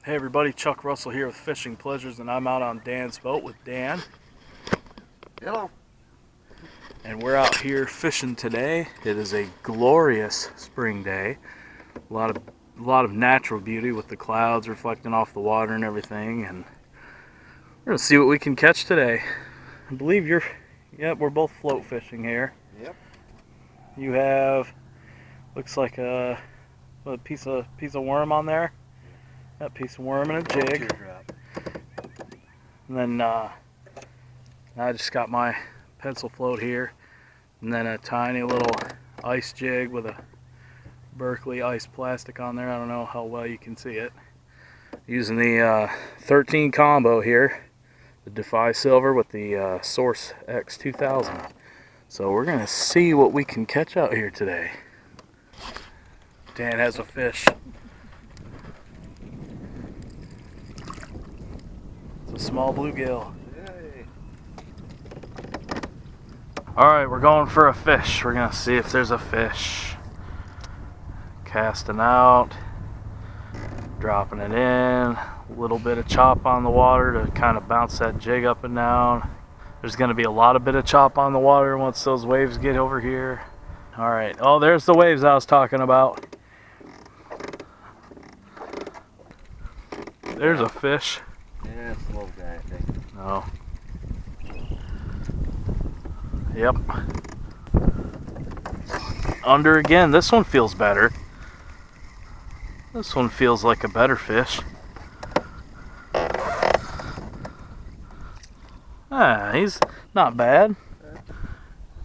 Hey everybody, Chuck Russell here with Fishing Pleasures, and I'm out on Dan's boat with Dan. Hello. And we're out here fishing today. It is a glorious spring day. A lot of natural beauty with the clouds reflecting off the water and everything. And we're gonna see what we can catch today. I believe we're both float fishing here. Yep. You have, looks like a piece of worm on there. That piece of worm and a jig. And then I just got my pencil float here, and then a tiny little ice jig with a Berkley ice plastic on there. I don't know how well you can see it. Using the 13 combo here, the Defy Silver with the Source X 2000. So we're gonna see what we can catch out here today. Dan has a fish. It's a small bluegill. Yay. Alright, we're going for a fish. We're gonna see if there's a fish. Casting out, dropping it in, a little bit of chop on the water to kind of bounce that jig up and down. There's gonna be a lot of bit of chop on the water once those waves get over here. Alright, oh, there's the waves I was talking about. There's a fish. Yeah, it's a little guy, I think. No. Yep. Under again. This one feels better. This one feels like a better fish. He's not bad.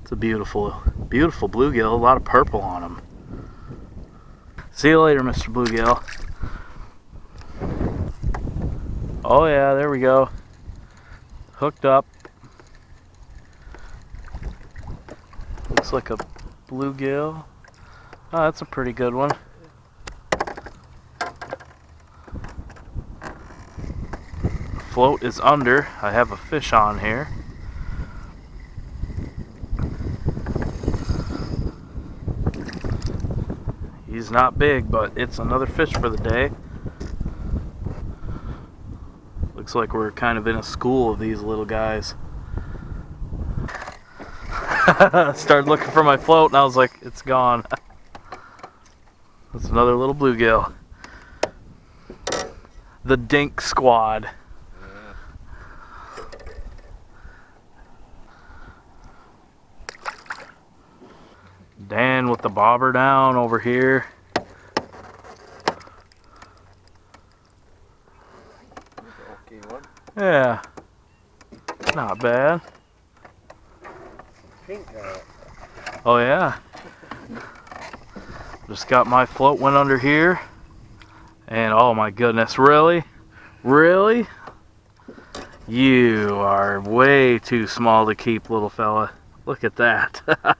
It's a beautiful bluegill. A lot of purple on him. See you later, Mr. Bluegill. Oh yeah, there we go. Hooked up. Looks like a bluegill. Oh, that's a pretty good one. Float is under. I have a fish on here. He's not big, but it's another fish for the day. Looks like we're kind of in a school of these little guys. Started looking for my float and I was like, it's gone. That's another little bluegill. The Dink Squad. Dan with the bobber down over here. Yeah, not bad. Pink guy. Oh yeah. Just got my float went under here. And oh my goodness, really? Really? You are way too small to keep, little fella. Look at that.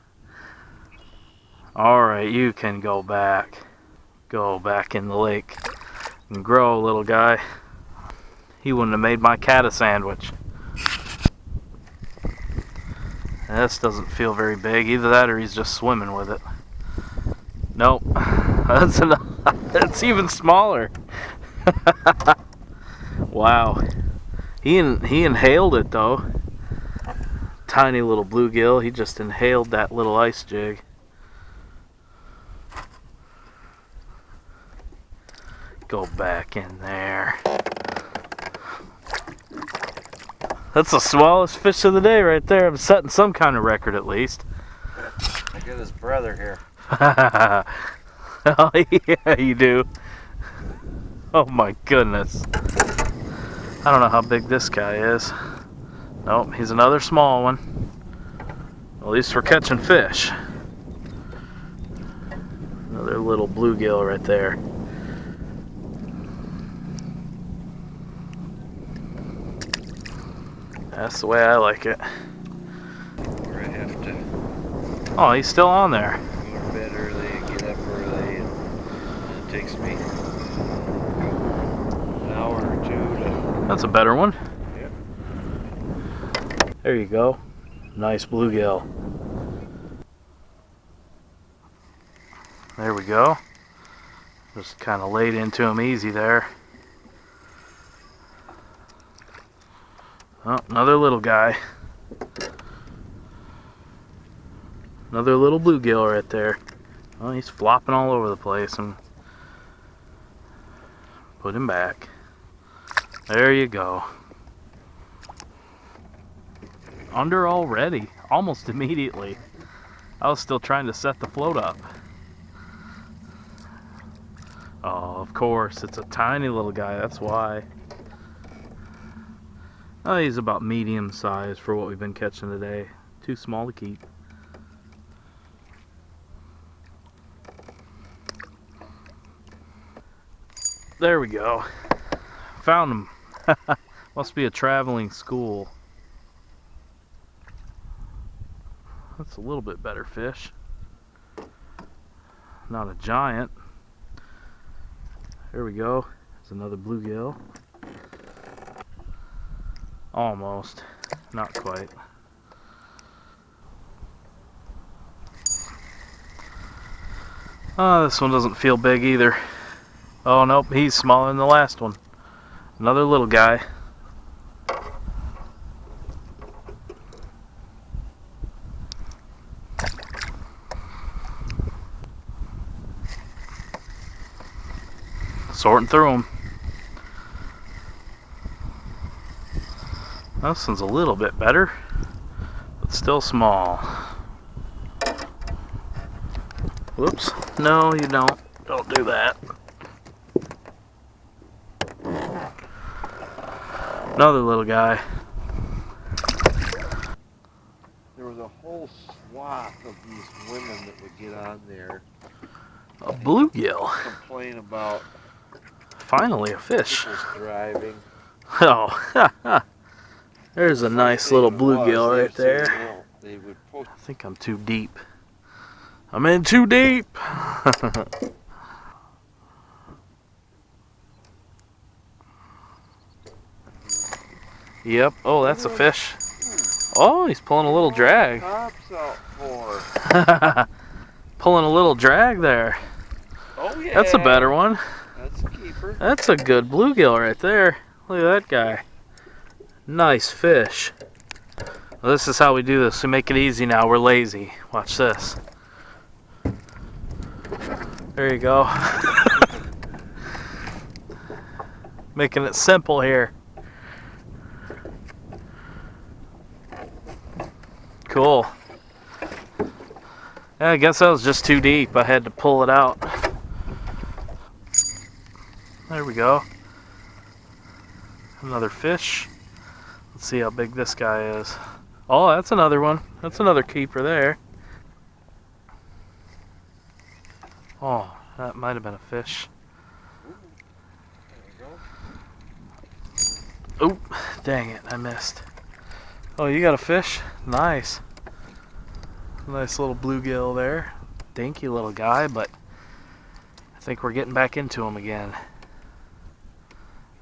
Alright, you can go back. Go back in the lake and grow, little guy. He wouldn't have made my cat a sandwich. This doesn't feel very big. Either that or he's just swimming with it. Nope. That's enough. It's even smaller. Wow. He inhaled it though. Tiny little bluegill. He just inhaled that little ice jig. Go back in there. That's the smallest fish of the day right there. I'm setting some kind of record at least. Look at his brother here. Oh yeah, you do. Oh my goodness. I don't know how big this guy is. Nope, he's another small one. At least we're catching fish. Another little bluegill right there. That's the way I like it. Where I have to Oh, he's still on there. go to bed early and get up early, and it takes me an hour or two to... That's a better one. Yep. There you go. Nice bluegill. There we go. Just kind of laid into him easy there. Oh, another little guy. Another little bluegill right there. Oh, he's flopping all over the place. And put him back. There you go. Under already, almost immediately. I was still trying to set the float up. Oh, of course, it's a tiny little guy, that's why. Oh, he's about medium size for what we've been catching today. Too small to keep. There we go. Found him. Must be a traveling school. That's a little bit better fish. Not a giant. There we go. There's another bluegill. Almost. Not quite. Oh, this one doesn't feel big either. Oh, nope, he's smaller than the last one. Another little guy. Sorting through them. This one's a little bit better, but still small. Whoops. No, you don't. Don't do that. Another little guy. There was a whole swath of these women that would get on there. A bluegill. Complain about Finally a fish. people's driving. Oh, there's a nice little bluegill right there. Well, they would post. I think I'm too deep. I'm in too deep. Yep. Oh, that's a fish. Oh, he's pulling a little drag. Tops out for. Pulling a little drag there. Oh yeah. That's a better one. That's a keeper. That's a good bluegill right there. Look at that guy. Nice fish. Well, this is how we do this. We make it easy now. We're lazy. Watch this. There you go. Making it simple here. Cool. Yeah, I guess that was just too deep. I had to pull it out. There we go. Another fish. Let's see how big this guy is. Oh, that's another one. That's another keeper there. Oh, that might have been a fish. Oh, dang it, I missed. Oh, you got a fish? Nice. Nice little bluegill there. Dinky little guy, but I think we're getting back into him again.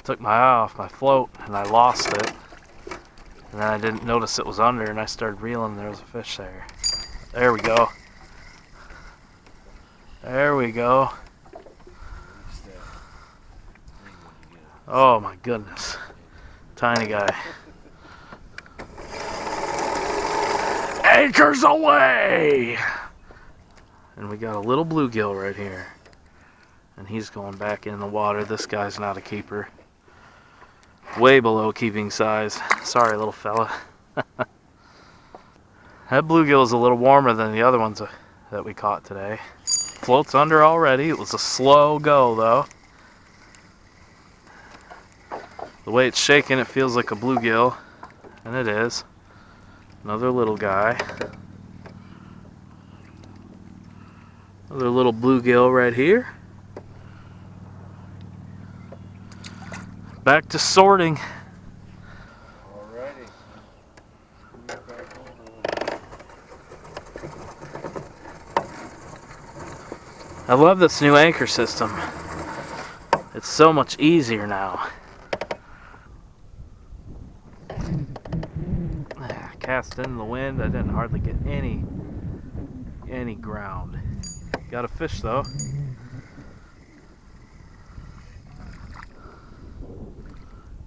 Took my eye off my float and I lost it. And then I didn't notice it was under and I started reeling and there was a fish there. There we go. There we go. Oh my goodness. Tiny guy. Anchors away! And we got a little bluegill right here. And he's going back in the water. This guy's not a keeper. Way below keeping size. Sorry, little fella. That bluegill is a little warmer than the other ones that we caught today. Floats under already. It was a slow go, though. The way it's shaking, it feels like a bluegill. And it is. Another little guy. Another little bluegill right here. Back to sorting. Alrighty. I love this new anchor system. It's so much easier now. Cast in the wind, I didn't hardly get any ground. Got a fish though.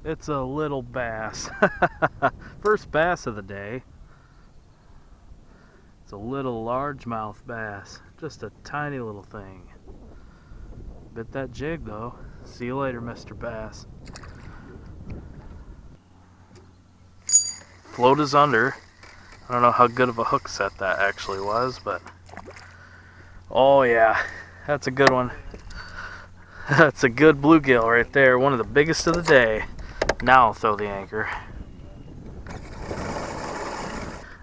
It's a little bass. First bass of the day. It's a little largemouth bass. Just a tiny little thing. Bit that jig though. See you later, Mr. Bass. Float is under. I don't know how good of a hook set that actually was, but oh yeah, that's a good one. That's a good bluegill right there. One of the biggest of the day. Now I'll throw the anchor.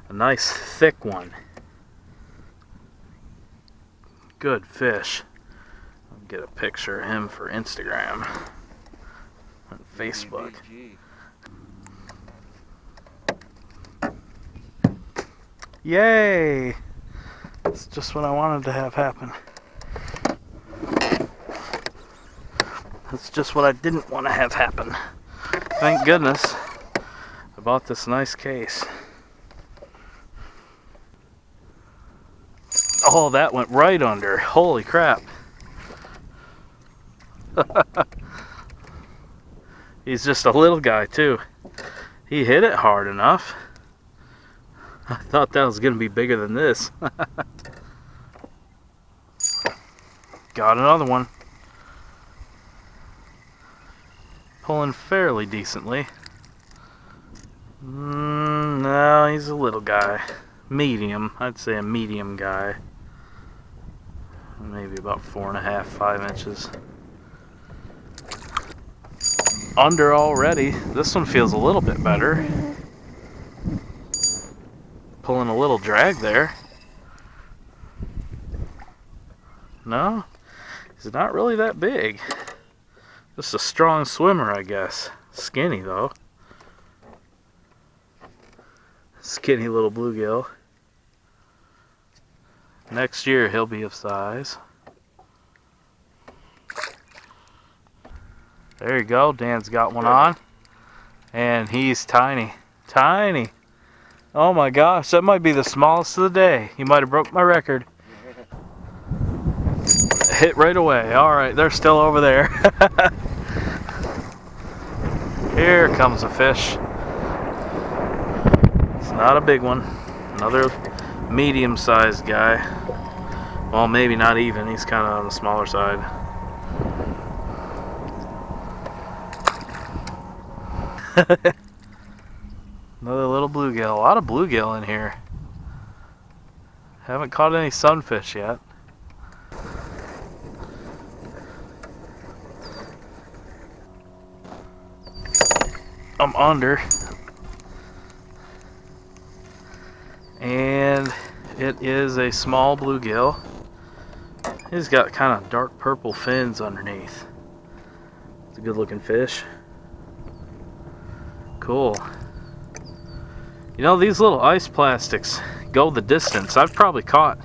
A nice thick one. Good fish. I'll get a picture of him for Instagram and Facebook. Yay! That's just what I wanted to have happen. That's just what I didn't want to have happen. Thank goodness I bought this nice case. Oh, that went right under. Holy crap. He's just a little guy too. He hit it hard enough. I thought that was going to be bigger than this. Got another one. Pulling fairly decently. No, he's a little guy. Medium. I'd say a medium guy. Maybe about 4.5, 5 inches. Under already. This one feels a little bit better. Pulling a little drag there. No, he's not really that big. Just a strong swimmer, I guess. Skinny though. Skinny little bluegill. Next year he'll be of size. There you go. Dan's got one on. And he's tiny. Tiny. Oh my gosh, that might be the smallest of the day. He might have broke my record. Hit right away. Alright, they're still over there. Here comes a fish. It's not a big one. Another medium-sized guy. Well, maybe not even. He's kind of on the smaller side. Another little bluegill. A lot of bluegill in here. Haven't caught any sunfish yet. I'm under. And it is a small bluegill. He's got kind of dark purple fins underneath. It's a good looking fish. Cool. You know, these little ice plastics go the distance. I've probably caught,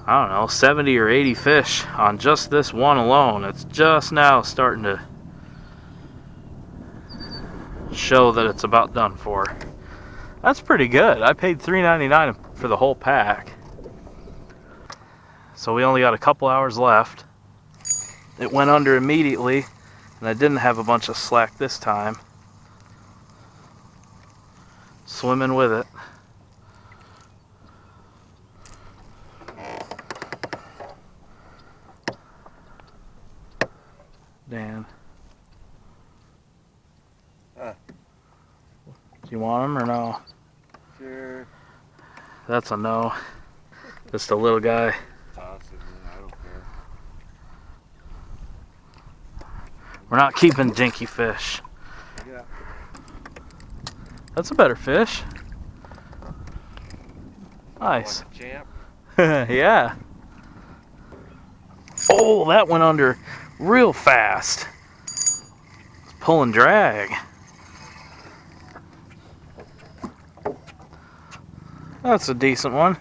I don't know, 70 or 80 fish on just this one alone. It's just now starting to show that it's about done for. That's pretty good. I paid $3.99 for the whole pack. So we only got a couple hours left. It went under immediately, and I didn't have a bunch of slack this time. Swimming with it. Dan. Do you want him or no? Sure. That's a no. Just a little guy. Toss it, man. I don't care. We're not keeping dinky fish. Yeah. That's a better fish. Nice. Like a champ. Yeah. Oh, that went under real fast. It's pulling drag. That's a decent one.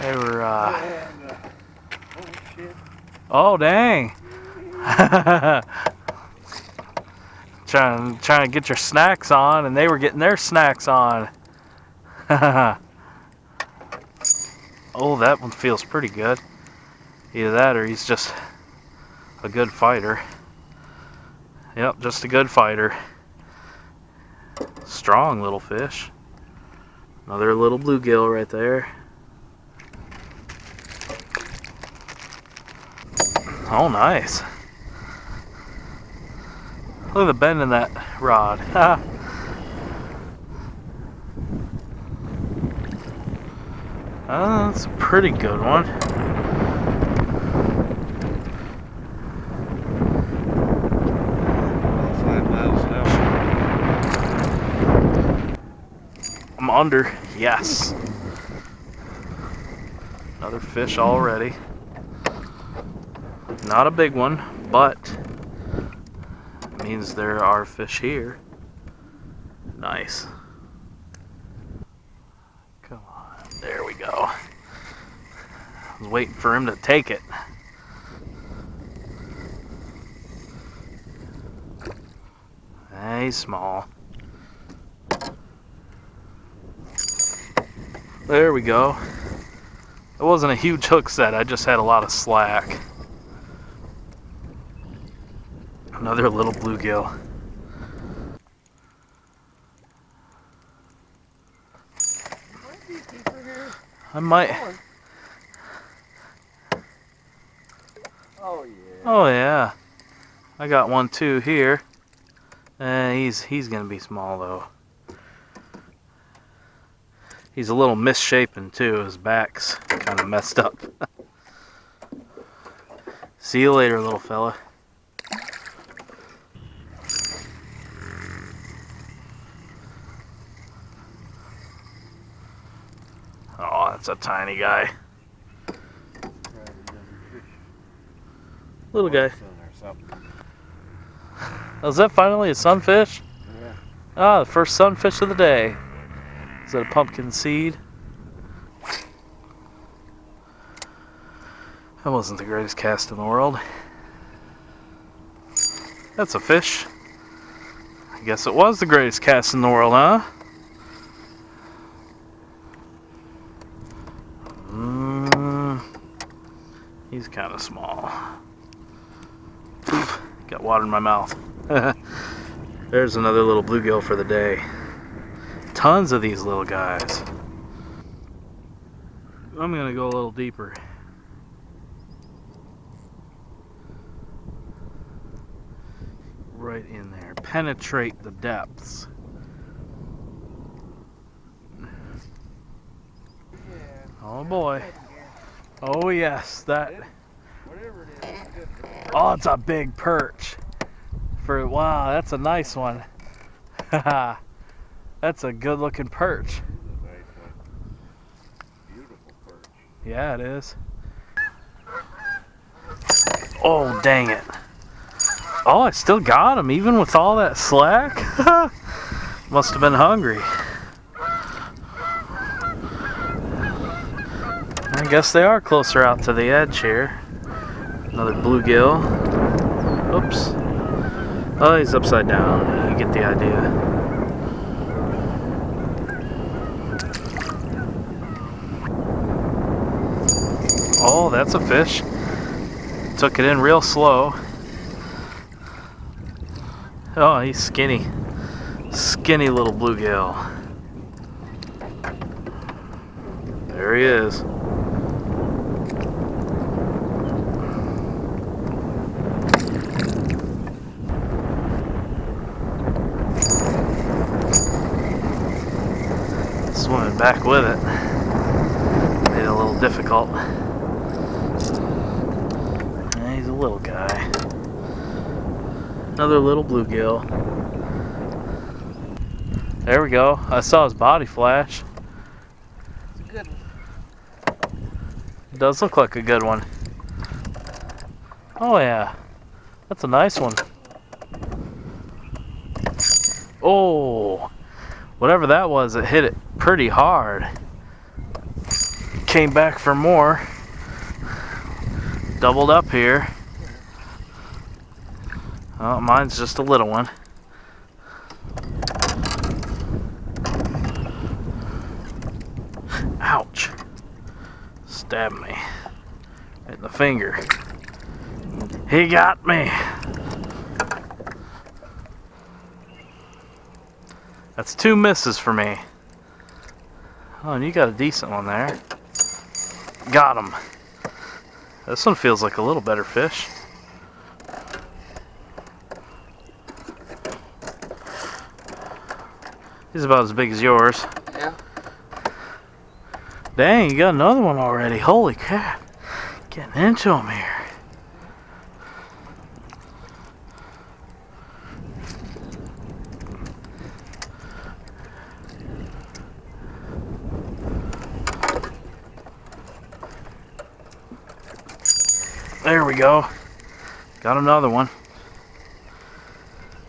They were, Oh, shit. oh, dang. trying to get your snacks on, and they were getting their snacks on. Oh, that one feels pretty good. Either that or he's just a good fighter. Yep, just a good fighter. Strong little fish. Another little bluegill right there. Oh, nice. Look at the bend in that rod. That's a pretty good one. About 5 miles an hour. I'm under. Yes. Another fish already. Not a big one, but it means there are fish here. Nice. Come on. There we go. I was waiting for him to take it. He's small. There we go. It wasn't a huge hook set, I just had a lot of slack. Another little bluegill. Might be deeper here. I might. Oh yeah. Oh yeah. I got one too here. He's gonna be small though. He's a little misshapen too. His back's kind of messed up. See you later, little fella. Oh, that's a tiny guy. Little guy. Oh, is that finally a sunfish? Yeah. Ah, the first sunfish of the day. Is that a pumpkin seed? That wasn't the greatest cast in the world. That's a fish. I guess it was the greatest cast in the world, huh? He's kind of small. Oof, got water in my mouth. There's another little bluegill for the day. Tons of these little guys. I'm gonna go a little deeper. Right in there. Penetrate the depths. Oh boy. Oh yes, that. Whatever it is, it's good. Oh, it's a big perch. Wow, that's a nice one. Haha. That's a good looking perch. Nice one. Beautiful perch. Yeah, it is. Oh, dang it. Oh, I still got him, even with all that slack. Must have been hungry. I guess they are closer out to the edge here. Another bluegill. Oops. Oh, he's upside down. You get the idea. Oh, that's a fish. Took it in real slow. Oh, he's skinny. Skinny little bluegill. There he is. Swimming back with it. Made it a little difficult. He's a little guy. Another little bluegill. There we go. I saw his body flash. It's a good one. It does look like a good one. Oh yeah. That's a nice one. Oh. Whatever that was, it hit it pretty hard. Came back for more. Doubled up here. Oh, mine's just a little one. Ouch. Stabbed me. Right in the finger. He got me. That's 2 misses for me. Oh, and you got a decent one there. Got him. This one feels like a little better fish. He's about as big as yours. Yeah. Dang, you got another one already. Holy crap. Getting into him here. There we go. Got another one.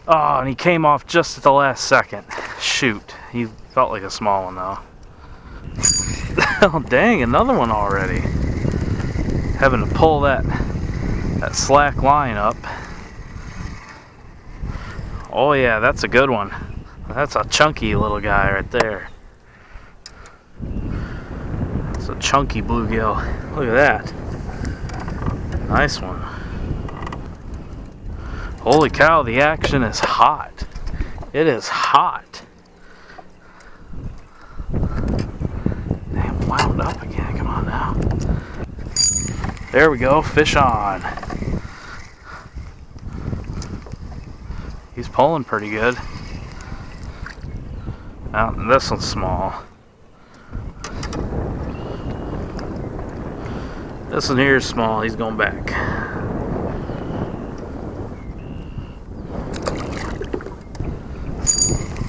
Oh, and he came off just at the last second. Shoot. He felt like a small one though. Oh, dang, another one already. Having to pull that slack line up. Oh yeah, that's a good one. That's a chunky little guy right there. It's a chunky bluegill. Look at that. Nice one. Holy cow, the action is hot. It is hot. Damn, wound up again. Come on now. There we go. Fish on. He's pulling pretty good. Now, this one's small. This one here is small. He's going back.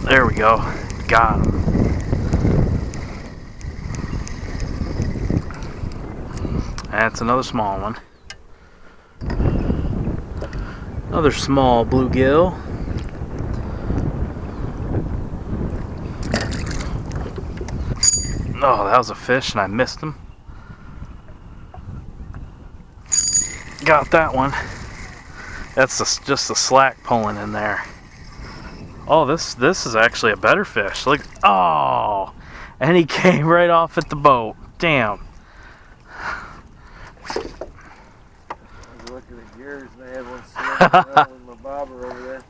There we go. Got him. That's another small one. Another small bluegill. Oh, that was a fish and I missed him. Got that one. That's just the slack pulling in there. Oh, this is actually a better fish. Look, oh, and he came right off at the boat. Damn. I was looking at yours and they had one swimming around with my bobber over there.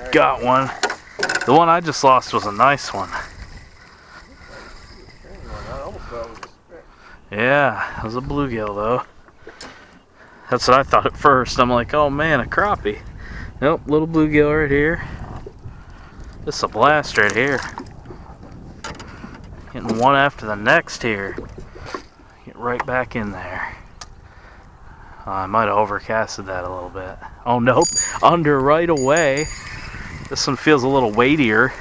Oh, got one. The one I just lost was a nice one. I almost thought it was a spit. Yeah, it was a bluegill though. That's what I thought at first. I'm like, oh man, a crappie. Nope, little bluegill right here. This is a blast right here. Getting one after the next here. Get right back in there. I might have overcasted that a little bit. Oh nope, under right away. This one feels a little weightier.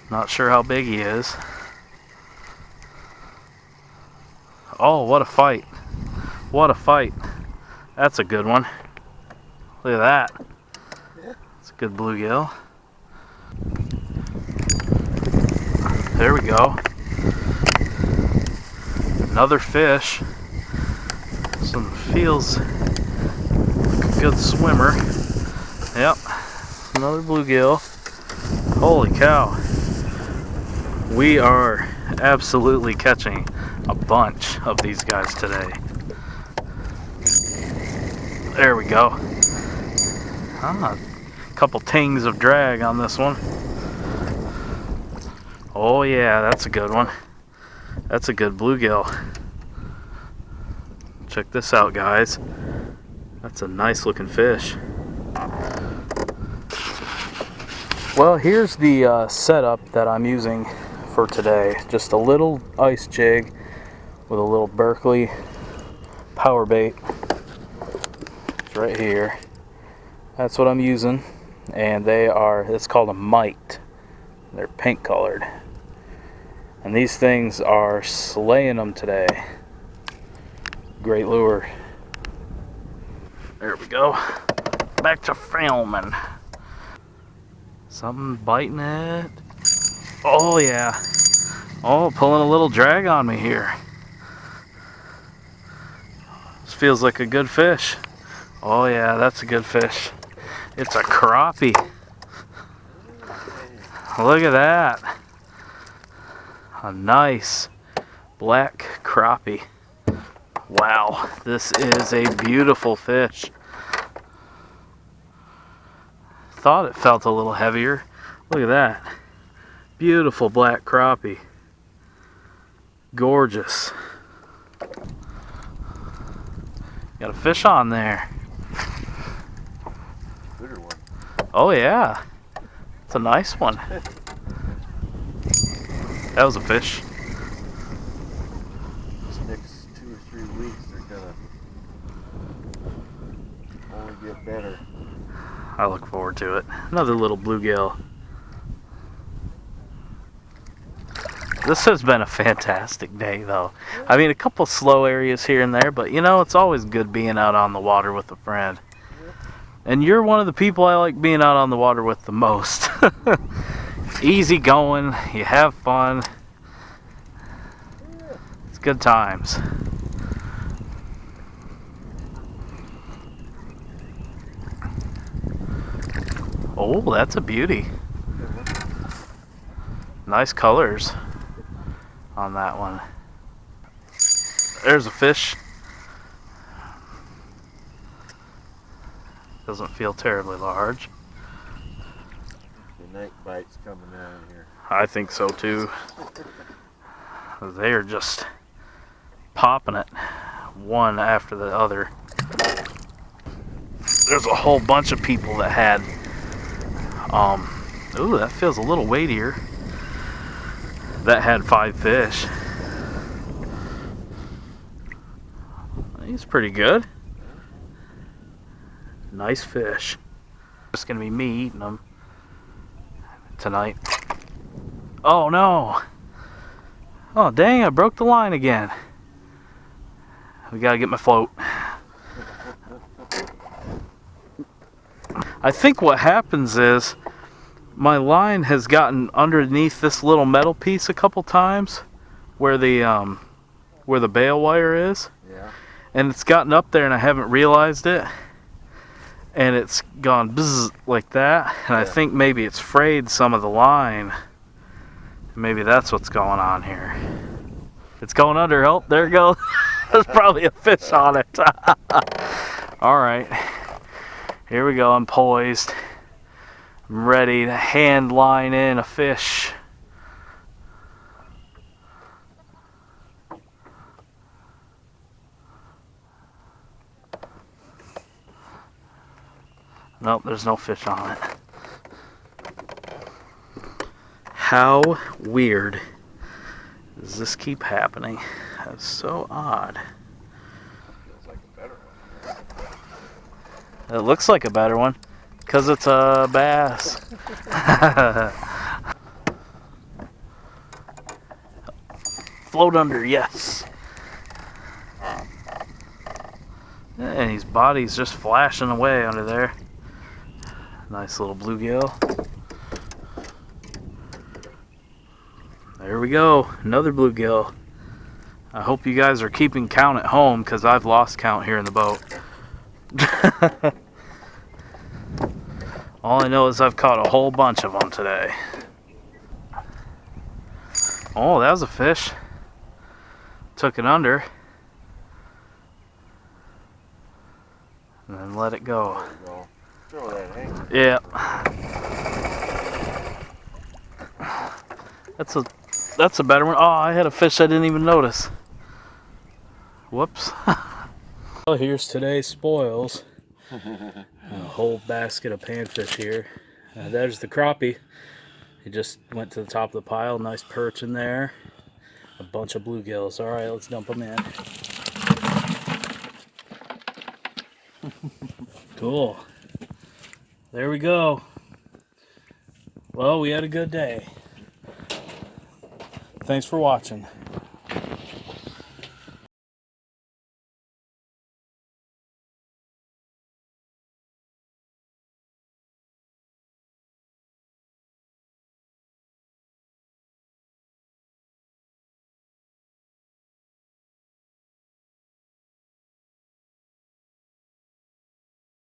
Not sure how big he is. Oh, what a fight. What a fight. That's a good one. Look at that. It's a good bluegill. There we go. Another fish. This one feels like a good swimmer. Yep. Another bluegill. Holy cow. We are absolutely catching a bunch of these guys today. There we go. A couple tings of drag on this one. Oh yeah, that's a good one. That's a good bluegill. Check this out, guys. That's a nice looking fish. Well, here's the setup that I'm using for today. Just a little ice jig with a little Berkley PowerBait. It's right here. That's what I'm using, and it's called a mite. They're pink colored, and these things are slaying them today. Great lure. There we go. Back to filming. Something biting it. Oh yeah. Oh, pulling a little drag on me here. This feels like a good fish. Oh yeah, that's a good fish. It's a crappie. Look at that. A nice black crappie. Wow, this is a beautiful fish. thought it felt a little heavier. Look at that. Beautiful black crappie. Gorgeous. Got a fish on there. Bigger one. Oh yeah. It's a nice one. That was a fish. This next 2 or 3 weeks they're gonna only get better. I look forward to it. Another little bluegill. This has been a fantastic day though. I mean, a couple slow areas here and there, but you know, it's always good being out on the water with a friend. And you're one of the people I like being out on the water with the most. Easy going, you have fun. It's good times. Oh, that's a beauty. Nice colors on that one. There's a fish. Doesn't feel terribly large. The night bite's coming out here. I think so too. They are just popping it one after the other. There's a whole bunch of people that had ooh, that feels a little weightier. That had 5 fish. He's pretty good. Nice fish. It's gonna be me eating them tonight. Oh no! Oh dang, I broke the line again. We gotta get my float. I think what happens is my line has gotten underneath this little metal piece a couple times where the bail wire is. Yeah. And it's gotten up there and I haven't realized it. And it's gone bzzz like that. And I think maybe it's frayed some of the line. Maybe that's what's going on here. It's going under. Oh, there it goes. There's probably a fish on it. Alright. Here we go. I'm poised. I'm ready to hand line in a fish. Nope, there's no fish on it. How weird does this keep happening? That's so odd. Feels like a better one. It looks like a better one because it's a bass. Float under, yes. And his body's just flashing away under there. Nice little bluegill. There we go, another bluegill. I hope you guys are keeping count at home because I've lost count here in the boat. All I know is I've caught a whole bunch of them today. Oh, that was a fish. Took it under. And then let it go. There you go. Throw that hanger. Yeah. That's a better one. Oh, I had a fish I didn't even notice. Whoops. Well, here's today's spoils. A whole basket of panfish here. There's the crappie. He just went to the top of the pile. Nice perch in there. A bunch of bluegills. All right, let's dump them in. Cool. There we go. Well, we had a good day. Thanks for watching.